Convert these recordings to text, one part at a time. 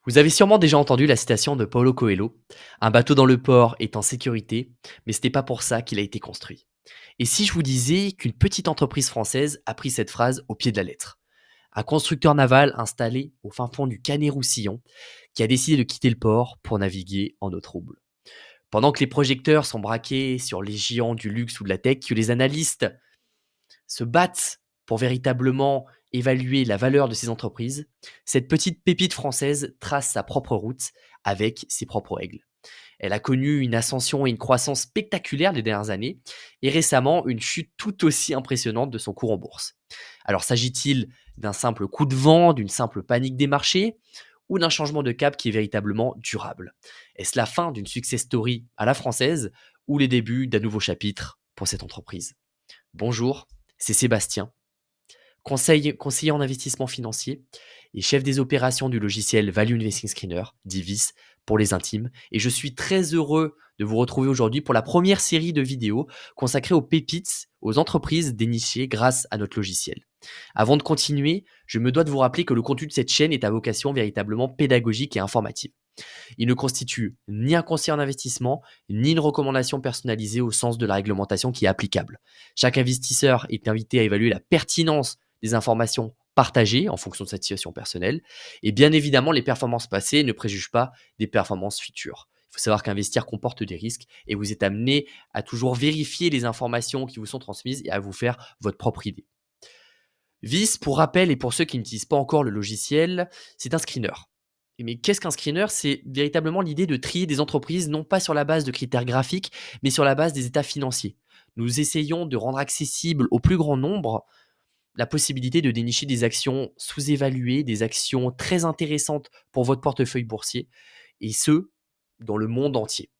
Vous avez sûrement déjà entendu la citation de Paulo Coelho: un bateau dans le port est en sécurité, mais ce n'est pas pour ça qu'il a été construit. Et si je vous disais qu'une petite entreprise française a pris cette phrase au pied de la lettre? Un constructeur naval installé au fin fond du Canet-Roussillon qui a décidé de quitter le port pour naviguer en eau trouble. Pendant que les projecteurs sont braqués sur les géants du luxe ou de la tech, que les analystes se battent pour véritablement évaluer la valeur de ces entreprises, cette petite pépite française trace sa propre route avec ses propres règles. Elle a connu une ascension et une croissance spectaculaires les dernières années et récemment une chute tout aussi impressionnante de son cours en bourse. Alors s'agit-il d'un simple coup de vent, d'une simple panique des marchés ou d'un changement de cap qui est véritablement durable? Est-ce la fin d'une success story à la française ou les débuts d'un nouveau chapitre pour cette entreprise? Bonjour, c'est Sébastien, conseiller en investissement financier et chef des opérations du logiciel Value Investing Screener, Divis, pour les intimes. Et je suis très heureux de vous retrouver aujourd'hui pour la première série de vidéos consacrée aux pépites, aux entreprises dénichées grâce à notre logiciel. Avant de continuer, je me dois de vous rappeler que le contenu de cette chaîne est à vocation véritablement pédagogique et informative. Il ne constitue ni un conseil en investissement, ni une recommandation personnalisée au sens de la réglementation qui est applicable. Chaque investisseur est invité à évaluer la pertinence des informations partagées en fonction de sa situation personnelle. Et bien évidemment, les performances passées ne préjugent pas des performances futures. Il faut savoir qu'investir comporte des risques et vous êtes amené à toujours vérifier les informations qui vous sont transmises et à vous faire votre propre idée. Vis, pour rappel et pour ceux qui n'utilisent pas encore le logiciel, c'est un screener. Mais qu'est-ce qu'un screener? C'est véritablement l'idée de trier des entreprises non pas sur la base de critères graphiques, mais sur la base des états financiers. Nous essayons de rendre accessible au plus grand nombre la possibilité de dénicher des actions sous-évaluées, des actions très intéressantes pour votre portefeuille boursier, et ce, dans le monde entier.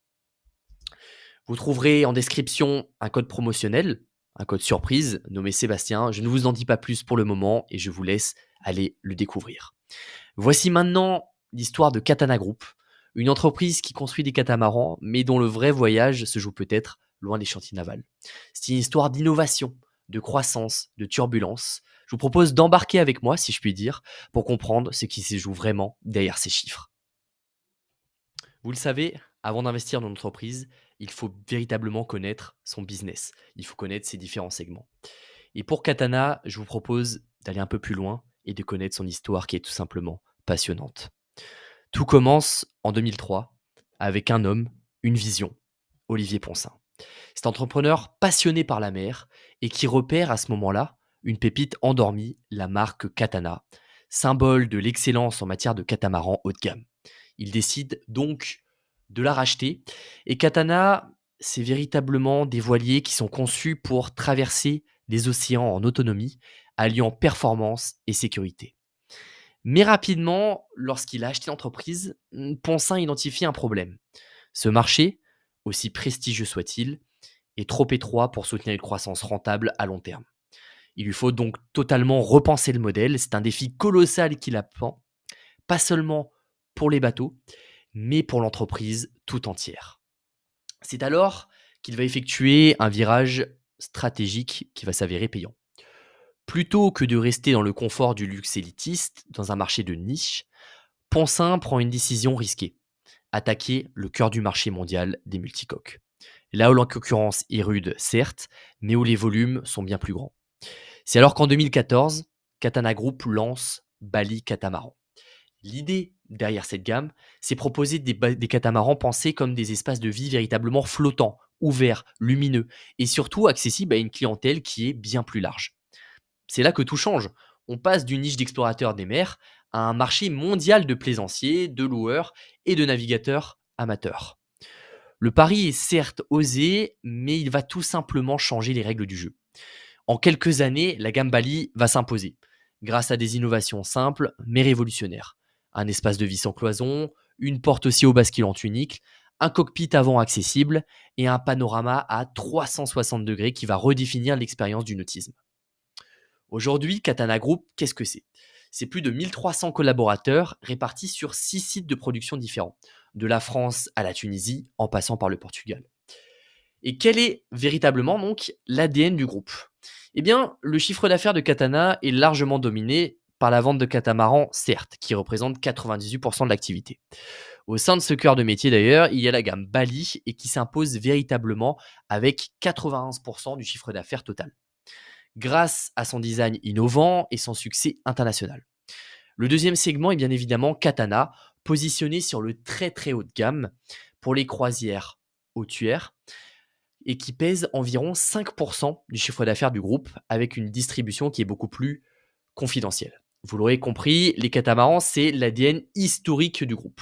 Vous trouverez en description un code promotionnel, un code surprise nommé Sébastien. Je ne vous en dis pas plus pour le moment et je vous laisse aller le découvrir. Voici maintenant l'histoire de Katana Group, une entreprise qui construit des catamarans, mais dont le vrai voyage se joue peut-être loin des chantiers navals. C'est une histoire d'innovation, de croissance, de turbulence. Je vous propose d'embarquer avec moi, si je puis dire, pour comprendre ce qui se joue vraiment derrière ces chiffres. Vous le savez, avant d'investir dans une entreprise, il faut véritablement connaître son business. Il faut connaître ses différents segments. Et pour Katana, je vous propose d'aller un peu plus loin et de connaître son histoire qui est tout simplement passionnante. Tout commence en 2003 avec un homme, une vision, Olivier Ponsin. C'est un entrepreneur passionné par la mer et qui repère à ce moment-là une pépite endormie, la marque Katana, symbole de l'excellence en matière de catamaran haut de gamme. Il décide donc de la racheter et Katana, c'est véritablement des voiliers qui sont conçus pour traverser les océans en autonomie, alliant performance et sécurité. Mais rapidement, lorsqu'il a acheté l'entreprise, Ponsin identifie un problème. Ce marché, aussi prestigieux soit-il, est trop étroit pour soutenir une croissance rentable à long terme. Il lui faut donc totalement repenser le modèle. C'est un défi colossal qu'il attend, pas seulement pour les bateaux, mais pour l'entreprise tout entière. C'est alors qu'il va effectuer un virage stratégique qui va s'avérer payant. Plutôt que de rester dans le confort du luxe élitiste, dans un marché de niche, Ponsin prend une décision risquée: attaquer le cœur du marché mondial des multicoques. Là où la concurrence est rude, certes, mais où les volumes sont bien plus grands. C'est alors qu'en 2014, Katana Group lance Bali Catamaran. L'idée derrière cette gamme, c'est proposer des catamarans pensés comme des espaces de vie véritablement flottants, ouverts, lumineux et surtout accessibles à une clientèle qui est bien plus large. C'est là que tout change. On passe d'une niche d'explorateurs des mers à un marché mondial de plaisanciers, de loueurs et de navigateurs amateurs. Le pari est certes osé, mais il va tout simplement changer les règles du jeu. En quelques années, la gamme Bali va s'imposer, grâce à des innovations simples mais révolutionnaires. Un espace de vie sans cloison, une porte aussi au basculante unique, un cockpit avant accessible et un panorama à 360 degrés qui va redéfinir l'expérience du nautisme. Aujourd'hui, Katana Group, qu'est-ce que c'est? C'est plus de 1300 collaborateurs répartis sur 6 sites de production différents, de la France à la Tunisie en passant par le Portugal. Et quel est véritablement donc l'ADN du groupe? Eh bien, le chiffre d'affaires de Katana est largement dominé par la vente de catamarans, certes, qui représente 98% de l'activité. Au sein de ce cœur de métier d'ailleurs, il y a la gamme Bali et qui s'impose véritablement avec 91% du chiffre d'affaires total, grâce à son design innovant et son succès international. Le deuxième segment est bien évidemment Katana, positionné sur le très très haut de gamme pour les croisières hautuaires et qui pèse environ 5% du chiffre d'affaires du groupe avec une distribution qui est beaucoup plus confidentielle. Vous l'aurez compris, les catamarans, c'est l'ADN historique du groupe.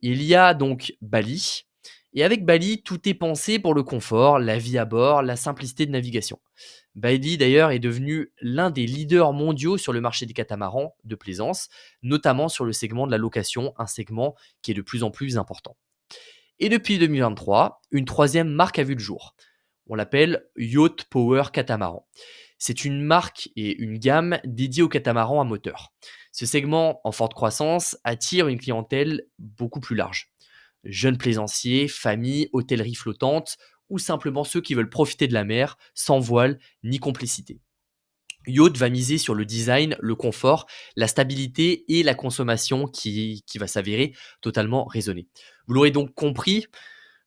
Il y a donc Bali. Et avec Bali, tout est pensé pour le confort, la vie à bord, la simplicité de navigation. Bali, d'ailleurs, est devenu l'un des leaders mondiaux sur le marché des catamarans de plaisance, notamment sur le segment de la location, un segment qui est de plus en plus important. Et depuis 2023, une troisième marque a vu le jour. On l'appelle Yacht Power Catamaran. C'est une marque et une gamme dédiée aux catamarans à moteur. Ce segment en forte croissance attire une clientèle beaucoup plus large. Jeunes plaisanciers, familles, hôtellerie flottante ou simplement ceux qui veulent profiter de la mer sans voile ni complicité. Yacht va miser sur le design, le confort, la stabilité et la consommation qui va s'avérer totalement raisonnée. Vous l'aurez donc compris,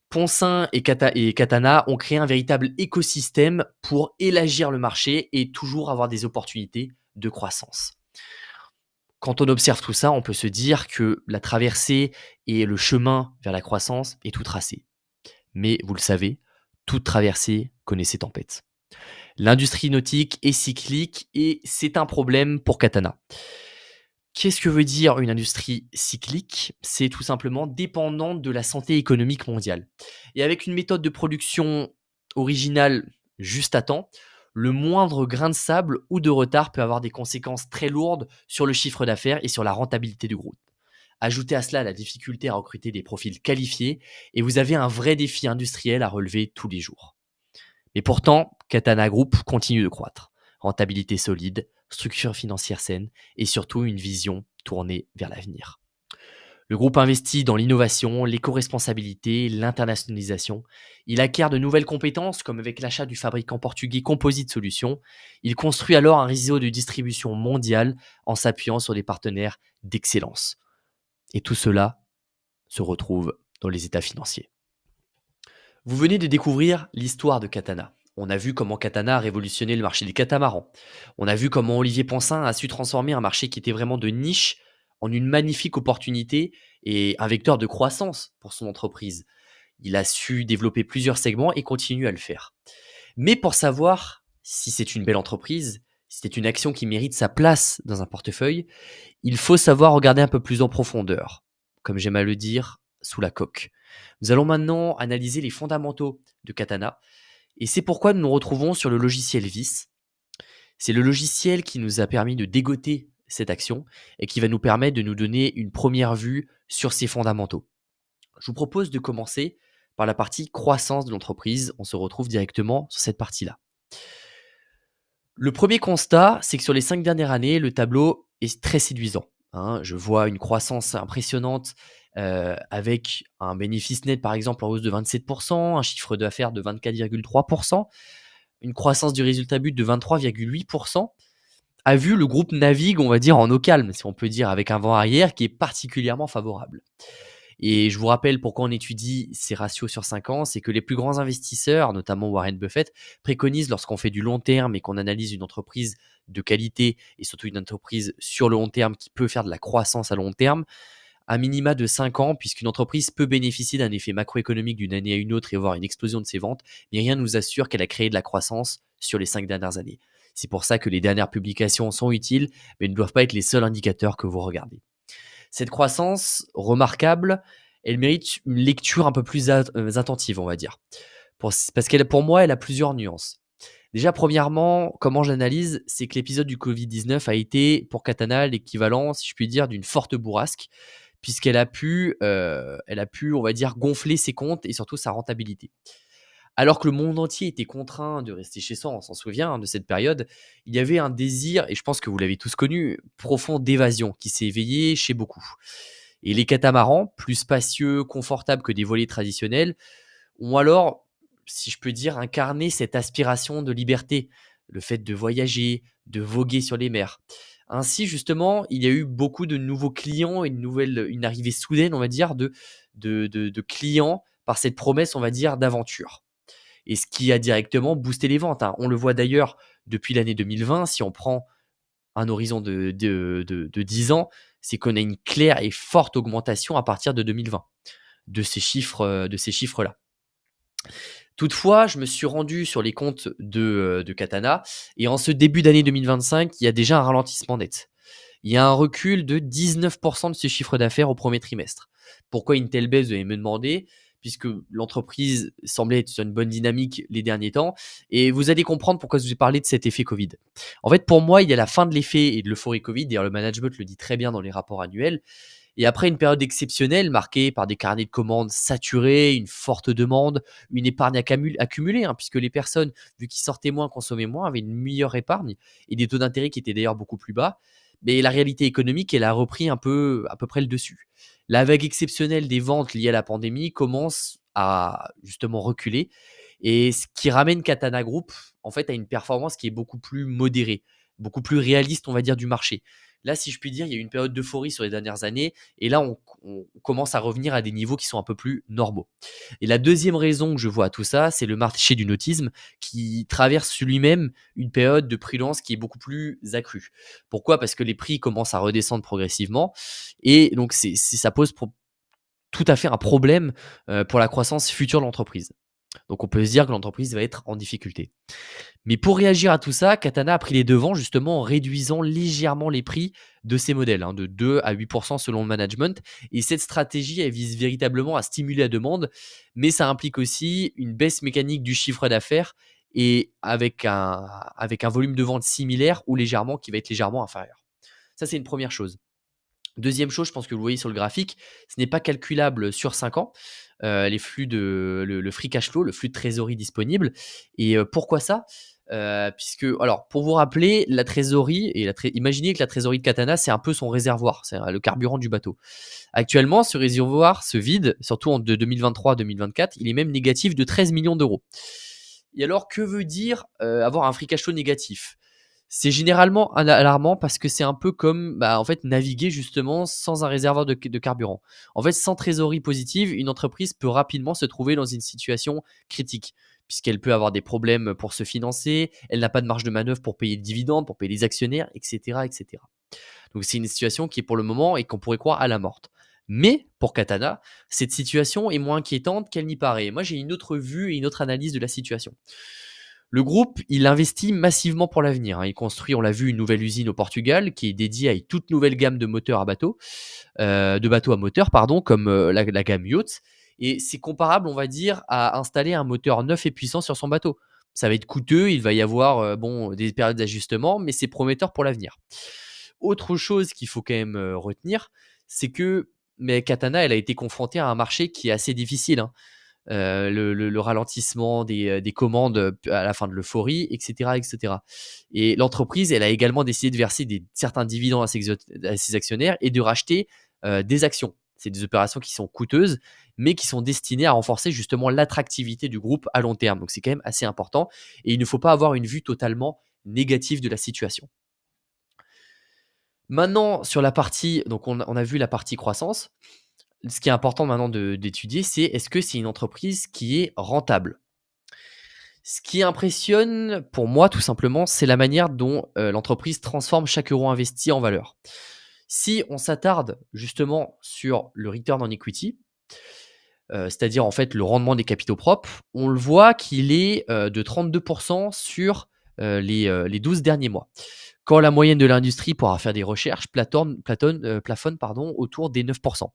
Poncin et Katana ont créé un véritable écosystème pour élargir le marché et toujours avoir des opportunités de croissance. Quand on observe tout ça, on peut se dire que la traversée et le chemin vers la croissance est tout tracé. Mais vous le savez, toute traversée connaît ses tempêtes. L'industrie nautique est cyclique et c'est un problème pour Katana. Qu'est-ce que veut dire une industrie cyclique? C'est tout simplement dépendante de la santé économique mondiale. Et avec une méthode de production originale juste à temps, le moindre grain de sable ou de retard peut avoir des conséquences très lourdes sur le chiffre d'affaires et sur la rentabilité du groupe. Ajoutez à cela la difficulté à recruter des profils qualifiés et vous avez un vrai défi industriel à relever tous les jours. Mais pourtant, Katana Group continue de croître. Rentabilité solide, structure financière saine et surtout une vision tournée vers l'avenir. Le groupe investit dans l'innovation, l'éco-responsabilité, l'internationalisation. Il acquiert de nouvelles compétences comme avec l'achat du fabricant portugais Composite Solutions. Il construit alors un réseau de distribution mondiale en s'appuyant sur des partenaires d'excellence. Et tout cela se retrouve dans les états financiers. Vous venez de découvrir l'histoire de Katana. On a vu comment Katana a révolutionné le marché des catamarans. On a vu comment Olivier Poncin a su transformer un marché qui était vraiment de niche en une magnifique opportunité et un vecteur de croissance pour son entreprise. Il a su développer plusieurs segments et continue à le faire. Mais pour savoir si c'est une belle entreprise, si c'est une action qui mérite sa place dans un portefeuille, il faut savoir regarder un peu plus en profondeur, comme j'aime à le dire, sous la coque. Nous allons maintenant analyser les fondamentaux de Katana et c'est pourquoi nous nous retrouvons sur le logiciel VIS. C'est le logiciel qui nous a permis de dégoter cette action et qui va nous permettre de nous donner une première vue sur ses fondamentaux. Je vous propose de commencer par la partie croissance de l'entreprise. On se retrouve directement sur cette partie-là. Le premier constat, c'est que sur les 5 dernières années, le tableau est très séduisant. Je vois une croissance impressionnante avec un bénéfice net, par exemple, en hausse de 27%, un chiffre d'affaires de 24,3%, une croissance du résultat but de 23,8%. A vu le groupe navigue, on va dire, en eau calme, si on peut dire, avec un vent arrière qui est particulièrement favorable. Et je vous rappelle pourquoi on étudie ces ratios sur 5 ans, c'est que les plus grands investisseurs, notamment Warren Buffett, préconisent lorsqu'on fait du long terme et qu'on analyse une entreprise de qualité et surtout une entreprise sur le long terme qui peut faire de la croissance à long terme, à minima de 5 ans, puisqu'une entreprise peut bénéficier d'un effet macroéconomique d'une année à une autre et avoir une explosion de ses ventes, mais rien ne nous assure qu'elle a créé de la croissance sur les 5 dernières années. C'est pour ça que les dernières publications sont utiles, mais ne doivent pas être les seuls indicateurs que vous regardez. Cette croissance remarquable, elle mérite une lecture un peu plus attentive, on va dire. Parce qu'elle, pour moi, elle a plusieurs nuances. Déjà, premièrement, comment je l'analyse, c'est que l'épisode du Covid-19 a été, pour Katana, l'équivalent, si je puis dire, d'une forte bourrasque, puisqu'elle a pu, on va dire, gonfler ses comptes et surtout sa rentabilité. Alors que le monde entier était contraint de rester chez soi, on s'en souvient de cette période, il y avait un désir, et je pense que vous l'avez tous connu, profond d'évasion qui s'est éveillé chez beaucoup. Et les catamarans, plus spacieux, confortables que des voiliers traditionnels, ont alors, si je peux dire, incarné cette aspiration de liberté, le fait de voyager, de voguer sur les mers. Ainsi, justement, il y a eu beaucoup de nouveaux clients, une arrivée soudaine, on va dire, de clients par cette promesse, on va dire, d'aventure. Et ce qui a directement boosté les ventes, hein. On le voit d'ailleurs depuis l'année 2020, si on prend un horizon de 10 ans, c'est qu'on a une claire et forte augmentation à partir de 2020 de ces chiffres-là. Toutefois, je me suis rendu sur les comptes de Katana et en ce début d'année 2025, il y a déjà un ralentissement net. Il y a un recul de 19% de ses chiffres d'affaires au premier trimestre. Pourquoi une telle baisse, vous allez me demander, puisque l'entreprise semblait être sur une bonne dynamique les derniers temps. Et vous allez comprendre pourquoi je vous ai parlé de cet effet Covid. En fait, pour moi, il y a la fin de l'effet et de l'euphorie Covid. D'ailleurs, le management le dit très bien dans les rapports annuels. Et après une période exceptionnelle marquée par des carnets de commandes saturés, une forte demande, une épargne accumulée, hein, puisque les personnes, vu qu'ils sortaient moins, consommaient moins, avaient une meilleure épargne et des taux d'intérêt qui étaient d'ailleurs beaucoup plus bas. Mais la réalité économique, elle a repris un peu, à peu près le dessus. La vague exceptionnelle des ventes liées à la pandémie commence à justement reculer et ce qui ramène Katana Group en fait à une performance qui est beaucoup plus modérée, beaucoup plus réaliste, on va dire, du marché. Là, si je puis dire, il y a eu une période d'euphorie sur les dernières années et là, on commence à revenir à des niveaux qui sont un peu plus normaux. Et la deuxième raison que je vois à tout ça, c'est le marché du nautisme qui traverse lui-même une période de prudence qui est beaucoup plus accrue. Pourquoi? Parce que les prix commencent à redescendre progressivement et donc ça pose tout à fait un problème pour la croissance future de l'entreprise. Donc on peut se dire que l'entreprise va être en difficulté. Mais pour réagir à tout ça, Katana a pris les devants justement en réduisant légèrement les prix de ses modèles, hein, de 2 à 8% selon le management. Et cette stratégie, elle vise véritablement à stimuler la demande, mais ça implique aussi une baisse mécanique du chiffre d'affaires et avec un volume de vente similaire ou légèrement qui va être légèrement inférieur. Ça, c'est une première chose. Deuxième chose, je pense que vous voyez sur le graphique, ce n'est pas calculable sur 5 ans, les flux le free cash flow, le flux de trésorerie disponible. Et pourquoi ça? Puisque, alors, pour vous rappeler, la trésorerie, imaginez que la trésorerie de Katana, c'est un peu son réservoir, c'est le carburant du bateau. Actuellement, ce réservoir se vide, surtout de 2023 à 2024, il est même négatif de 13 millions d'euros. Et alors, que veut dire avoir un free cash flow négatif? C'est généralement alarmant parce que c'est un peu comme en fait, naviguer justement sans un réservoir de carburant. En fait, sans trésorerie positive, une entreprise peut rapidement se trouver dans une situation critique, puisqu'elle peut avoir des problèmes pour se financer, elle n'a pas de marge de manœuvre pour payer le dividende, pour payer les actionnaires, etc., etc. Donc c'est une situation qui est pour le moment et qu'on pourrait croire à la morte. Mais pour Katana, cette situation est moins inquiétante qu'elle n'y paraît. Moi, j'ai une autre vue et une autre analyse de la situation. Le groupe, il investit massivement pour l'avenir, hein. Il construit, on l'a vu, une nouvelle usine au Portugal qui est dédiée à une toute nouvelle gamme de moteurs à bateaux, de bateaux à moteur, pardon, comme la gamme Yacht. Et c'est comparable, on va dire, à installer un moteur neuf et puissant sur son bateau. Ça va être coûteux, il va y avoir des périodes d'ajustement, mais c'est prometteur pour l'avenir. Autre chose qu'il faut quand même retenir, c'est que Katana, elle a été confrontée à un marché qui est assez difficile, hein. Le ralentissement des commandes à la fin de l'euphorie, etc., etc. Et l'entreprise, elle a également décidé de verser certains dividendes à ses actionnaires et de racheter des actions. C'est des opérations qui sont coûteuses, mais qui sont destinées à renforcer justement l'attractivité du groupe à long terme. Donc c'est quand même assez important et il ne faut pas avoir une vue totalement négative de la situation. Maintenant, sur la partie, donc on a vu la partie croissance. Ce qui est important maintenant d'étudier, c'est est-ce que c'est une entreprise qui est rentable? Ce qui impressionne pour moi, tout simplement, c'est la manière dont l'entreprise transforme chaque euro investi en valeur. Si on s'attarde justement sur le return on equity, c'est-à-dire en fait le rendement des capitaux propres, on le voit qu'il est de 32% sur les 12 derniers mois. Quand la moyenne de l'industrie, pourra faire des recherches, plafonne autour des 9%.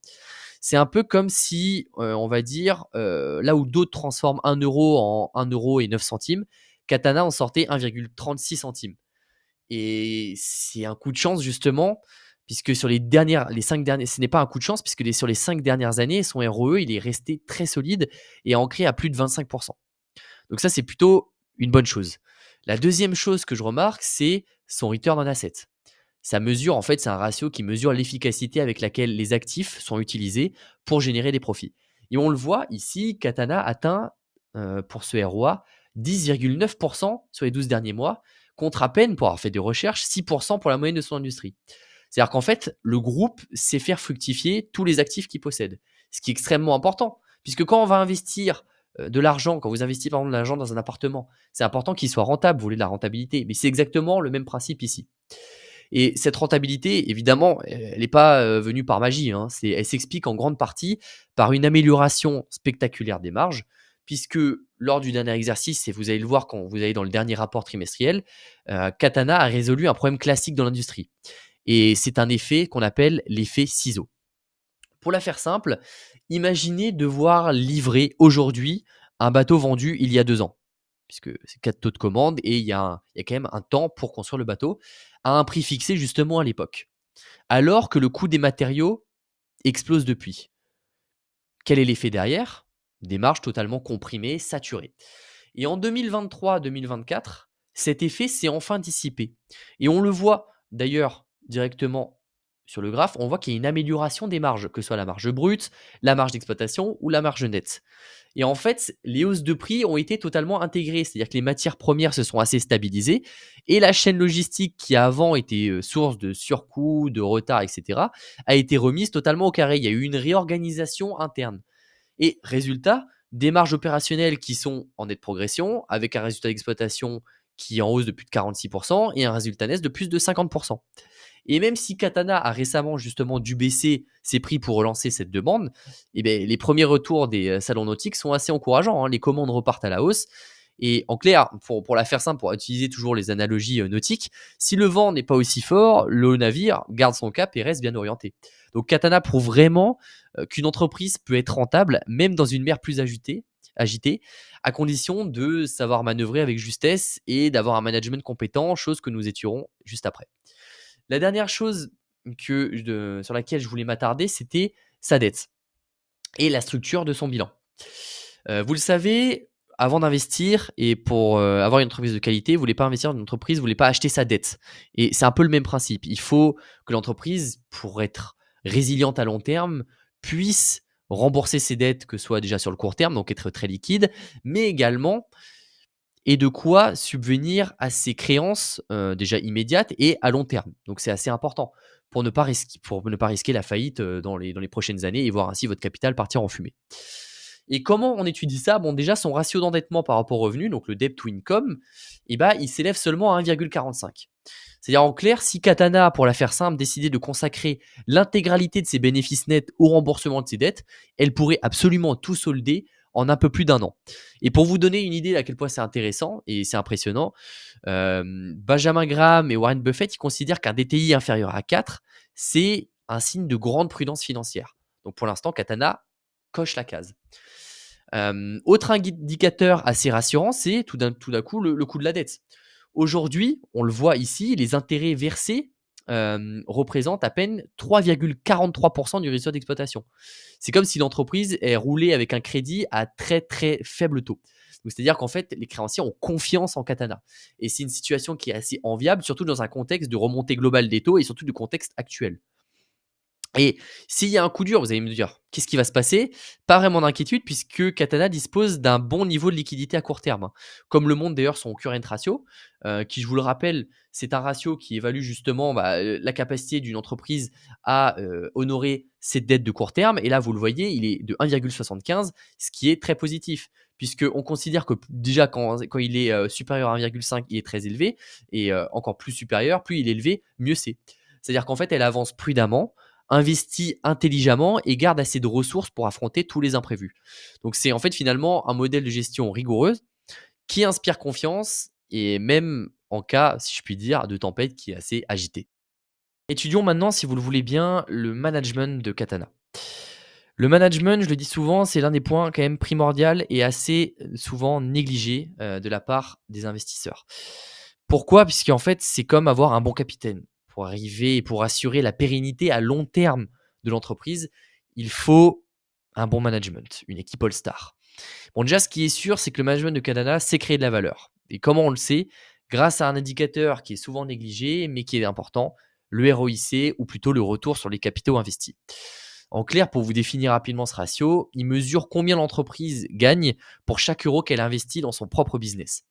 C'est un peu comme si, on va dire, là où d'autres transforment 1 euro en 1 euro et 9 centimes, Katana en sortait 1,36 centimes. Et c'est un coup de chance justement, puisque sur les 5 dernières, ce n'est pas un coup de chance, puisque sur les 5 dernières années, son ROE, il est resté très solide et ancré à plus de 25%. Donc ça, c'est plutôt une bonne chose. La deuxième chose que je remarque, c'est son return on asset. Ça mesure, en fait, c'est un ratio qui mesure l'efficacité avec laquelle les actifs sont utilisés pour générer des profits. Et on le voit ici, Katana atteint pour ce ROA 10,9% sur les 12 derniers mois, contre à peine, pour avoir fait des recherches, 6% pour la moyenne de son industrie. C'est-à-dire qu'en fait, le groupe sait faire fructifier tous les actifs qu'il possède, ce qui est extrêmement important, puisque quand on va investir de l'argent, quand vous investissez par exemple de l'argent dans un appartement, c'est important qu'il soit rentable, vous voulez de la rentabilité, mais c'est exactement le même principe ici. Et cette rentabilité, évidemment, elle n'est pas venue par magie, hein. Elle s'explique en grande partie par une amélioration spectaculaire des marges, puisque lors du dernier exercice, et vous allez le voir quand vous allez dans le dernier rapport trimestriel, Katana a résolu un problème classique dans l'industrie. Et c'est un effet qu'on appelle l'effet ciseau. Pour la faire simple, imaginez devoir livrer aujourd'hui un bateau vendu il y a 2 ans, puisque c'est 4 taux de commande et il y a quand même un temps pour construire le bateau, à un prix fixé justement à l'époque. Alors que le coût des matériaux explose depuis. Quel est l'effet derrière? Des marges totalement comprimées, saturées. Et en 2023-2024, cet effet s'est enfin dissipé. Et on le voit d'ailleurs directement sur le graphe, on voit qu'il y a une amélioration des marges, que ce soit la marge brute, la marge d'exploitation ou la marge nette. Et en fait, les hausses de prix ont été totalement intégrées, c'est-à-dire que les matières premières se sont assez stabilisées et la chaîne logistique qui avant était source de surcoûts, de retard, etc., a été remise totalement au carré. Il y a eu une réorganisation interne. Et résultat, des marges opérationnelles qui sont en nette progression, avec un résultat d'exploitation qui est en hausse de plus de 46% et un résultat net de plus de 50%. Et même si Katana a récemment justement dû baisser ses prix pour relancer cette demande, eh bien, les premiers retours des salons nautiques sont assez encourageants, hein. Les commandes repartent à la hausse. Et en clair, pour la faire simple, pour utiliser toujours les analogies nautiques, si le vent n'est pas aussi fort, le navire garde son cap et reste bien orienté. Donc Katana prouve vraiment qu'une entreprise peut être rentable même dans une mer plus agitée, à condition de savoir manœuvrer avec justesse et d'avoir un management compétent, chose que nous étudierons juste après. La dernière chose sur laquelle je voulais m'attarder, c'était sa dette et la structure de son bilan. Vous le savez, avant d'investir et pour avoir une entreprise de qualité, vous voulez pas investir dans une entreprise, vous voulez pas acheter sa dette. Et c'est un peu le même principe. Il faut que l'entreprise, pour être résiliente à long terme, puisse rembourser ses dettes, que ce soit déjà sur le court terme, donc être très liquide, mais également et de quoi subvenir à ses créances déjà immédiates et à long terme. Donc c'est assez important pour ne pas risquer la faillite dans les prochaines années et voir ainsi votre capital partir en fumée. Et comment on étudie ça? Bon, déjà, son ratio d'endettement par rapport au revenu, donc le debt to income, eh ben, il s'élève seulement à 1,45. C'est-à-dire en clair, si Katana, pour la faire simple, décidait de consacrer l'intégralité de ses bénéfices nets au remboursement de ses dettes, elle pourrait absolument tout solder en un peu plus d'un an. Et pour vous donner une idée à quel point c'est intéressant et c'est impressionnant, Benjamin Graham et Warren Buffett ils considèrent qu'un DTI inférieur à 4, c'est un signe de grande prudence financière. Donc pour l'instant, Katana coche la case. Autre indicateur assez rassurant, c'est tout d'un coup le coût de la dette. Aujourd'hui, on le voit ici, les intérêts versés représentent à peine 3,43% du résultat d'exploitation. C'est comme si l'entreprise est roulée avec un crédit à très très faible taux. C'est-à-dire qu'en fait, les créanciers ont confiance en Katana. Et c'est une situation qui est assez enviable, surtout dans un contexte de remontée globale des taux et surtout du contexte actuel. Et s'il y a un coup dur, vous allez me dire, qu'est-ce qui va se passer? Pas vraiment d'inquiétude puisque Katana dispose d'un bon niveau de liquidité à court terme, hein. Comme le montre d'ailleurs son current ratio, qui je vous le rappelle, c'est un ratio qui évalue justement la capacité d'une entreprise à honorer ses dettes de court terme. Et là, vous le voyez, il est de 1,75, ce qui est très positif. Puisqu'on considère que déjà quand il est supérieur à 1,5, il est très élevé. Et encore plus supérieur, plus il est élevé, mieux c'est. C'est-à-dire qu'en fait, elle avance prudemment, investit intelligemment et garde assez de ressources pour affronter tous les imprévus. Donc c'est en fait finalement un modèle de gestion rigoureuse qui inspire confiance et même en cas, si je puis dire, de tempête qui est assez agité. Étudions maintenant, si vous le voulez bien, le management de Katana. Le management, je le dis souvent, c'est l'un des points quand même primordial et assez souvent négligé de la part des investisseurs. Pourquoi? Puisqu'en fait, c'est comme avoir un bon capitaine. Pour arriver et pour assurer la pérennité à long terme de l'entreprise, il faut un bon management, une équipe all-star. Bon, déjà, ce qui est sûr, c'est que le management de Katana sait créer de la valeur. Et comment on le sait? Grâce à un indicateur qui est souvent négligé, mais qui est important, le ROIC, ou plutôt le retour sur les capitaux investis. En clair, pour vous définir rapidement ce ratio, il mesure combien l'entreprise gagne pour chaque euro qu'elle investit dans son propre business.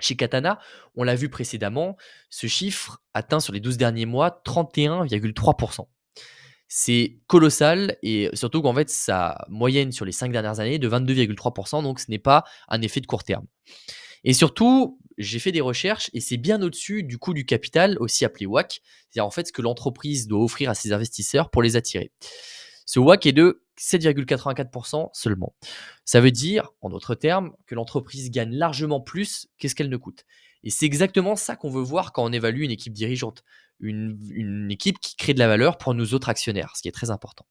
Chez Katana, on l'a vu précédemment, ce chiffre atteint sur les 12 derniers mois 31,3%. C'est colossal et surtout qu'en fait, sa moyenne sur les 5 dernières années est de 22,3%, donc ce n'est pas un effet de court terme. Et surtout, j'ai fait des recherches et c'est bien au-dessus du coût du capital, aussi appelé WACC, c'est-à-dire en fait ce que l'entreprise doit offrir à ses investisseurs pour les attirer. Ce WACC est de 7,84% seulement. Ça veut dire, en d'autres termes, que l'entreprise gagne largement plus qu'est-ce qu'elle ne coûte. Et c'est exactement ça qu'on veut voir quand on évalue une équipe dirigeante. Une équipe qui crée de la valeur pour nous autres actionnaires, ce qui est très important.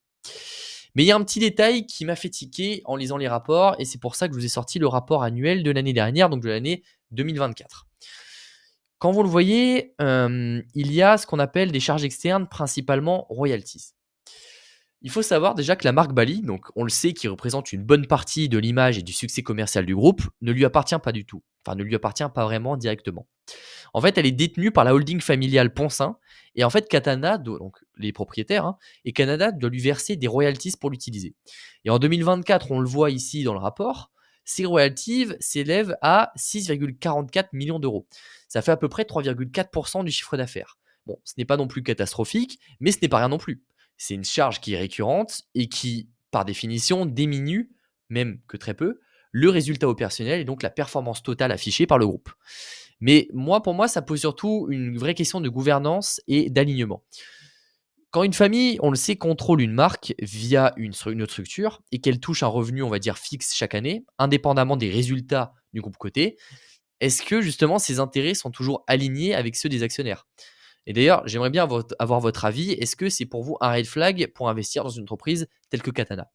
Mais il y a un petit détail qui m'a fait tiquer en lisant les rapports, et c'est pour ça que je vous ai sorti le rapport annuel de l'année dernière, donc de l'année 2024. Quand vous le voyez, il y a ce qu'on appelle des charges externes, principalement royalties. Il faut savoir déjà que la marque Bally, donc on le sait, qui représente une bonne partie de l'image et du succès commercial du groupe, ne lui appartient pas du tout. Enfin, ne lui appartient pas vraiment directement. En fait, elle est détenue par la holding familiale Poncin. Et en fait, Katana, donc les propriétaires, et Canada doit lui verser des royalties pour l'utiliser. Et en 2024, on le voit ici dans le rapport, ces royalties s'élèvent à 6,44 millions d'euros. Ça fait à peu près 3,4% du chiffre d'affaires. Bon, ce n'est pas non plus catastrophique, mais ce n'est pas rien non plus. C'est une charge qui est récurrente et qui, par définition, diminue, même que très peu, le résultat opérationnel et donc la performance totale affichée par le groupe. Mais moi, pour moi, ça pose surtout une vraie question de gouvernance et d'alignement. Quand une famille, on le sait, contrôle une marque via une autre structure et qu'elle touche un revenu, on va dire, fixe chaque année, indépendamment des résultats du groupe coté, est-ce que justement ces intérêts sont toujours alignés avec ceux des actionnaires? Et d'ailleurs, j'aimerais bien avoir votre avis. Est-ce que c'est pour vous un red flag pour investir dans une entreprise telle que Katana?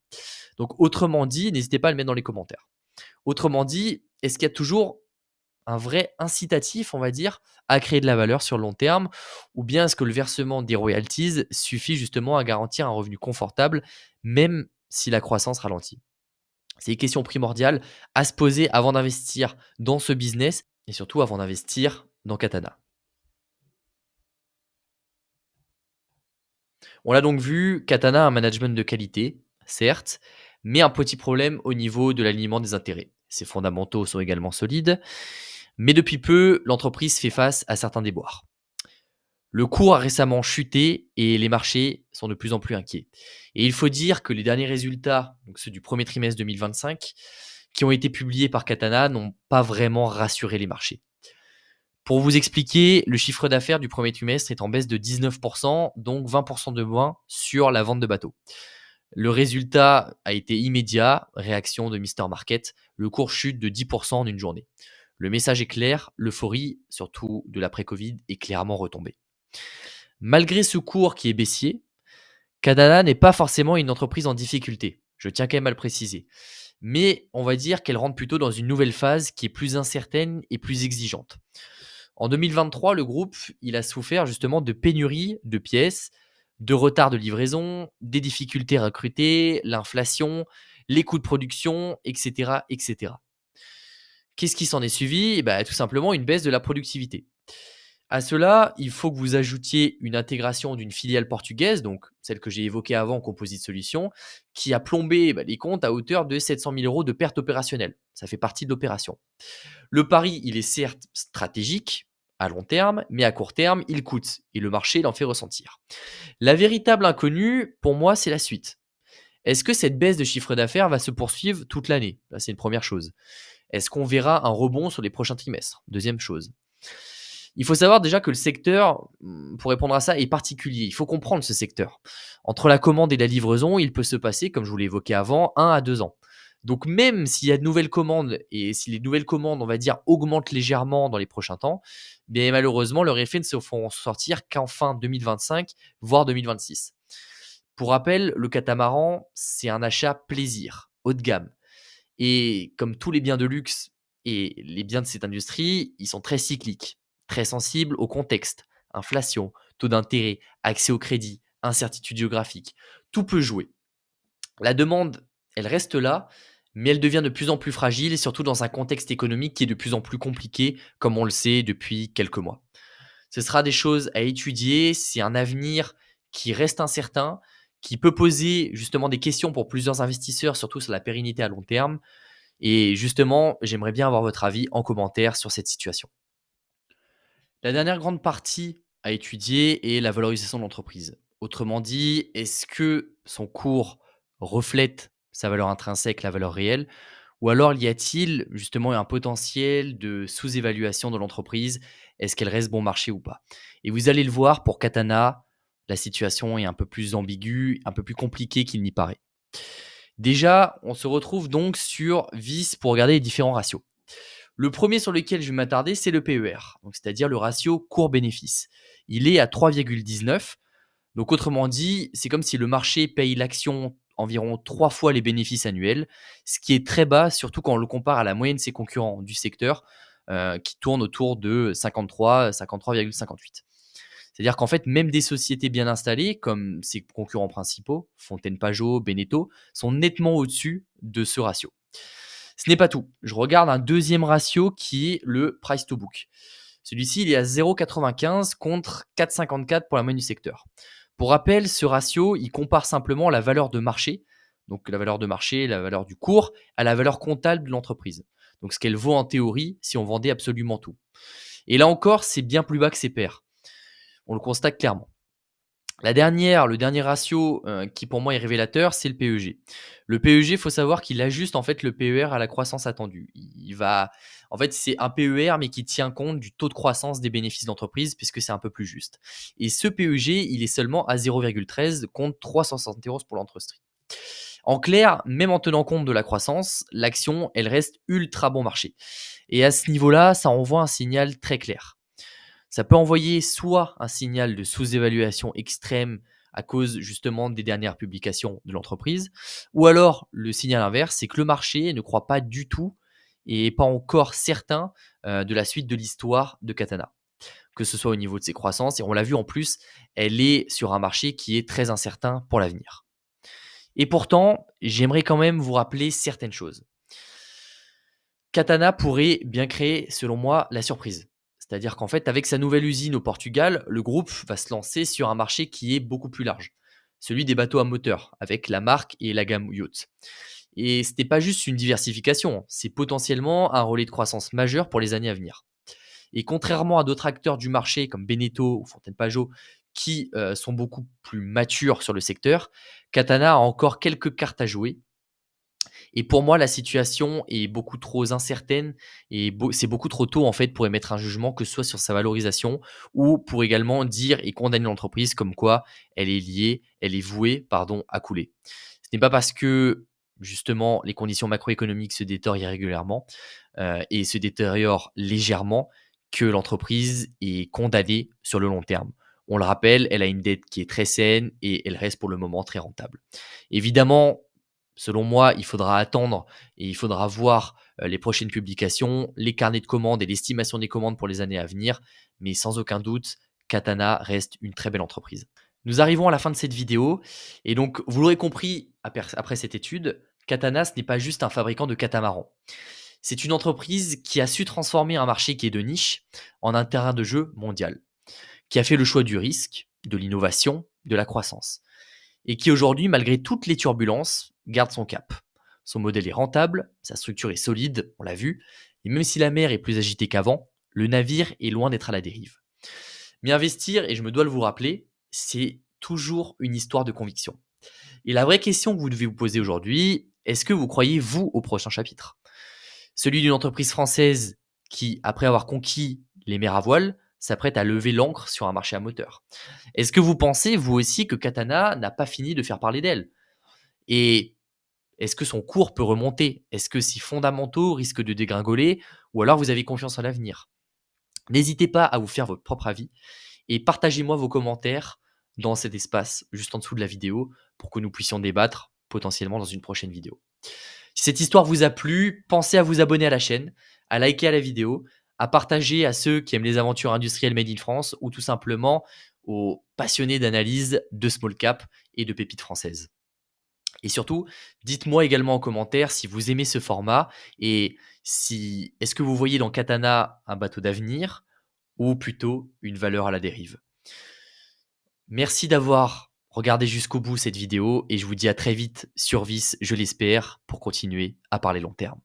Donc, autrement dit, n'hésitez pas à le mettre dans les commentaires. Autrement dit, est-ce qu'il y a toujours un vrai incitatif, on va dire, à créer de la valeur sur le long terme? Ou bien est-ce que le versement des royalties suffit justement à garantir un revenu confortable, même si la croissance ralentit? C'est une question primordiale à se poser avant d'investir dans ce business et surtout avant d'investir dans Katana. On l'a donc vu, Katana a un management de qualité, certes, mais un petit problème au niveau de l'alignement des intérêts. Ses fondamentaux sont également solides, mais depuis peu, l'entreprise fait face à certains déboires. Le cours a récemment chuté et les marchés sont de plus en plus inquiets. Et il faut dire que les derniers résultats, donc ceux du premier trimestre 2025, qui ont été publiés par Katana, n'ont pas vraiment rassuré les marchés. Pour vous expliquer, le chiffre d'affaires du premier trimestre est en baisse de 19%, donc 20% de moins sur la vente de bateaux. Le résultat a été immédiat, réaction de Mister Market, le cours chute de 10% en une journée. Le message est clair, l'euphorie, surtout de l'après-Covid, est clairement retombée. Malgré ce cours qui est baissier, Kadana n'est pas forcément une entreprise en difficulté. Je tiens quand même à le préciser. Mais on va dire qu'elle rentre plutôt dans une nouvelle phase qui est plus incertaine et plus exigeante. En 2023, le groupe il a souffert justement de pénuries de pièces, de retard de livraison, des difficultés à recruter, l'inflation, les coûts de production, etc. etc. Qu'est-ce qui s'en est suivi? Tout simplement une baisse de la productivité. À cela, il faut que vous ajoutiez une intégration d'une filiale portugaise, donc celle que j'ai évoquée avant, Composite Solutions, qui a plombé les comptes à hauteur de 700 000 euros de pertes opérationnelles. Ça fait partie de l'opération. Le pari, il est certes stratégique à long terme, mais à court terme, il coûte et le marché l'en fait ressentir. La véritable inconnue, pour moi, c'est la suite. Est-ce que cette baisse de chiffre d'affaires va se poursuivre toute l'année? Là, c'est une première chose. Est-ce qu'on verra un rebond sur les prochains trimestres? Deuxième chose. Il faut savoir déjà que le secteur, pour répondre à ça, est particulier. Il faut comprendre ce secteur. Entre la commande et la livraison, il peut se passer, comme je vous l'ai évoqué avant, 1 à 2 ans. Donc même s'il y a de nouvelles commandes et si les nouvelles commandes, on va dire, augmentent légèrement dans les prochains temps, bien malheureusement, leur effet ne se feront sortir qu'en fin 2025, voire 2026. Pour rappel, le catamaran, c'est un achat plaisir, haut de gamme. Et comme tous les biens de luxe et les biens de cette industrie, ils sont très cycliques, très sensibles au contexte, inflation, taux d'intérêt, accès au crédit, incertitude géographique. Tout peut jouer. La demande, elle reste là, mais elle devient de plus en plus fragile, surtout dans un contexte économique qui est de plus en plus compliqué, comme on le sait depuis quelques mois. Ce sera des choses à étudier, c'est un avenir qui reste incertain, qui peut poser justement des questions pour plusieurs investisseurs, surtout sur la pérennité à long terme. Et justement, j'aimerais bien avoir votre avis en commentaire sur cette situation. La dernière grande partie à étudier est la valorisation de l'entreprise. Autrement dit, est-ce que son cours reflète sa valeur intrinsèque, la valeur réelle, ou alors y a-t-il justement un potentiel de sous-évaluation de l'entreprise? Est-ce qu'elle reste bon marché ou pas? Et vous allez le voir, pour Katana, la situation est un peu plus ambiguë, un peu plus compliquée qu'il n'y paraît. Déjà, on se retrouve donc sur VIS pour regarder les différents ratios. Le premier sur lequel je vais m'attarder, c'est le PER, donc c'est-à-dire le ratio cours-bénéfice. Il est à 3,19. Donc autrement dit, c'est comme si le marché paye l'action environ 3 fois les bénéfices annuels, ce qui est très bas, surtout quand on le compare à la moyenne de ses concurrents du secteur, qui tourne autour de 53, 53,58. C'est-à-dire qu'en fait, même des sociétés bien installées, comme ses concurrents principaux, Fontaine-Pajot, Beneteau, sont nettement au-dessus de ce ratio. Ce n'est pas tout. Je regarde un deuxième ratio qui est le price to book. Celui-ci, il est à 0,95 contre 4,54 pour la moyenne du secteur. Pour rappel, ce ratio, il compare simplement la valeur de marché, donc la valeur de marché, la valeur du cours, à la valeur comptable de l'entreprise. Donc ce qu'elle vaut en théorie si on vendait absolument tout. Et là encore, c'est bien plus bas que ses pairs. On le constate clairement. Le dernier ratio qui pour moi est révélateur, c'est le PEG. Le PEG, il faut savoir qu'il ajuste en fait le PER à la croissance attendue. En fait, c'est un PER mais qui tient compte du taux de croissance des bénéfices d'entreprise puisque c'est un peu plus juste. Et ce PEG, il est seulement à 0,13 contre 371 pour l'entreprise. En clair, même en tenant compte de la croissance, l'action, elle reste ultra bon marché. Et à ce niveau-là, ça envoie un signal très clair. Ça peut envoyer soit un signal de sous-évaluation extrême à cause justement des dernières publications de l'entreprise, ou alors le signal inverse, c'est que le marché ne croit pas du tout et n'est pas encore certain de la suite de l'histoire de Katana, que ce soit au niveau de ses croissances. Et on l'a vu en plus, elle est sur un marché qui est très incertain pour l'avenir. Et pourtant, j'aimerais quand même vous rappeler certaines choses. Katana pourrait bien créer, selon moi, la surprise. C'est-à-dire qu'en fait, avec sa nouvelle usine au Portugal, le groupe va se lancer sur un marché qui est beaucoup plus large, celui des bateaux à moteur, avec la marque et la gamme Yacht. Et ce n'est pas juste une diversification, c'est potentiellement un relais de croissance majeur pour les années à venir. Et contrairement à d'autres acteurs du marché comme Beneteau ou Fontaine-Pajot, qui sont beaucoup plus matures sur le secteur, Katana a encore quelques cartes à jouer. Et pour moi, la situation est beaucoup trop incertaine et c'est beaucoup trop tôt en fait pour émettre un jugement, que ce soit sur sa valorisation ou pour également dire et condamner l'entreprise comme quoi elle est vouée, pardon, à couler. Ce n'est pas parce que justement les conditions macroéconomiques se détériorent régulièrement et se détériorent légèrement que l'entreprise est condamnée sur le long terme. On le rappelle, elle a une dette qui est très saine et elle reste pour le moment très rentable. Évidemment, selon moi, il faudra attendre et il faudra voir les prochaines publications, les carnets de commandes et l'estimation des commandes pour les années à venir. Mais sans aucun doute, Katana reste une très belle entreprise. Nous arrivons à la fin de cette vidéo. Et donc, vous l'aurez compris après cette étude, Katana, ce n'est pas juste un fabricant de catamarans. C'est une entreprise qui a su transformer un marché qui est de niche en un terrain de jeu mondial, qui a fait le choix du risque, de l'innovation, de la croissance, et qui aujourd'hui, malgré toutes les turbulences, garde son cap. Son modèle est rentable, sa structure est solide, on l'a vu, et même si la mer est plus agitée qu'avant, le navire est loin d'être à la dérive. Mais investir, et je me dois le vous rappeler, c'est toujours une histoire de conviction. Et la vraie question que vous devez vous poser aujourd'hui, est-ce que vous croyez, vous, au prochain chapitre? Celui d'une entreprise française qui, après avoir conquis les mers à voile, s'apprête à lever l'ancre sur un marché à moteur. Est-ce que vous pensez, vous aussi, que Katana n'a pas fini de faire parler d'elle? Et est-ce que son cours peut remonter? Est-ce que ses fondamentaux risquent de dégringoler? Ou alors vous avez confiance en l'avenir? N'hésitez pas à vous faire votre propre avis et partagez-moi vos commentaires dans cet espace juste en dessous de la vidéo pour que nous puissions débattre potentiellement dans une prochaine vidéo. Si cette histoire vous a plu, pensez à vous abonner à la chaîne, à liker à la vidéo, à partager à ceux qui aiment les aventures industrielles made in France ou tout simplement aux passionnés d'analyse de small cap et de pépites françaises. Et surtout, dites-moi également en commentaire si vous aimez ce format et si est-ce que vous voyez dans Katana un bateau d'avenir ou plutôt une valeur à la dérive. Merci d'avoir regardé jusqu'au bout cette vidéo et je vous dis à très vite sur Vice, je l'espère, pour continuer à parler long terme.